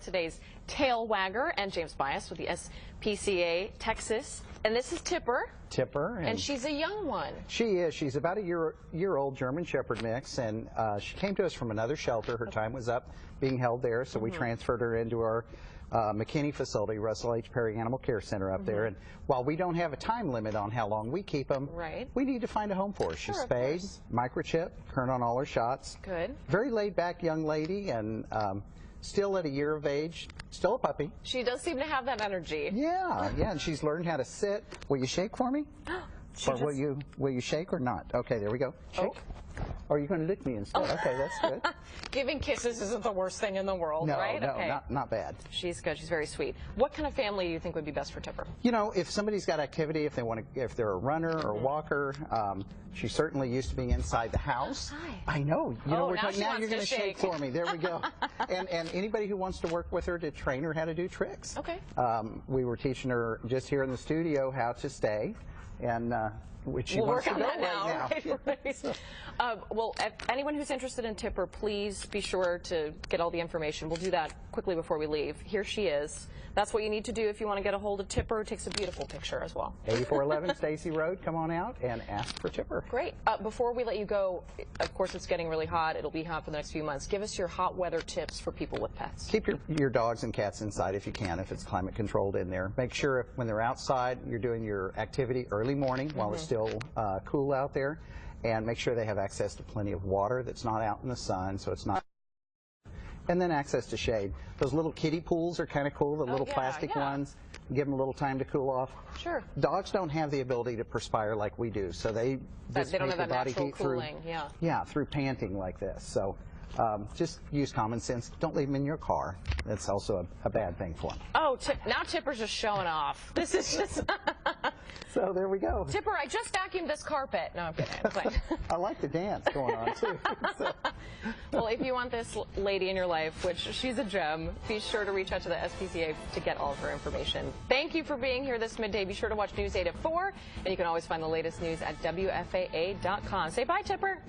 today's tail wagger, and James Bias with the SPCA Texas. And this is Tipper. Tipper. And she's a young one. She is. She's about a year-old German Shepherd mix, and she came to us from another shelter. Her time was up being held there, so we transferred her into our McKinney facility, Russell H. Perry Animal Care Center up there. And while we don't have a time limit on how long we keep them, we need to find a home for her. She's spayed, microchip, current on all her shots. Good. Very laid-back young lady, and still at a year of age, still a puppy. She does seem to have that energy. Yeah, and she's learned how to sit. Will you shake for me? Or will you shake or not? Okay, there we go. Shake. Oh. Or are you going to lick me instead? Okay, that's good. Giving kisses isn't the worst thing in the world, right? No, not bad. She's good. She's very sweet. What kind of family do you think would be best for Tipper? You know, if somebody's got activity, if they're a runner or walker, she's certainly used to being inside the house. Hi. I know. You know, now you're going to shake for me. There we go. and anybody who wants to work with her to train her how to do tricks. Okay. We were teaching her just here in the studio how to stay, and which she we'll wants work to on go that right now. Right? Well, anyone who's interested in Tipper, please be sure to get all the information. We'll do that quickly before we leave. Here she is. That's what you need to do if you want to get a hold of Tipper. It takes a beautiful picture as well. 8411 Stacy Road. Come on out and ask for Tipper. Great. Before we let you go, of course, it's getting really hot. It'll be hot for the next few months. Give us your hot weather tips for people with pets. Keep your dogs and cats inside if you can, if it's climate controlled in there. Make sure when they're outside, you're doing your activity early morning while it's still cool out there, and make sure they have access to plenty of water that's not out in the sun, so it's not. And then access to shade. Those little kiddie pools are kind of cool, the little plastic ones. Give them a little time to cool off. Sure. Dogs don't have the ability to perspire like we do, so they just don't make have that body natural heat cooling. through panting like this. So just use common sense. Don't leave them in your car. That's also a bad thing for them. Oh, now Tipper's just showing off. This is just... So there we go. Tipper, I just vacuumed this carpet. No, I'm kidding. I like the dance going on, too. So. Well, if you want this lady in your life, which she's a gem, be sure to reach out to the SPCA to get all of her information. Thank you for being here this midday. Be sure to watch News 8 at 4, and you can always find the latest news at WFAA.com. Say bye, Tipper.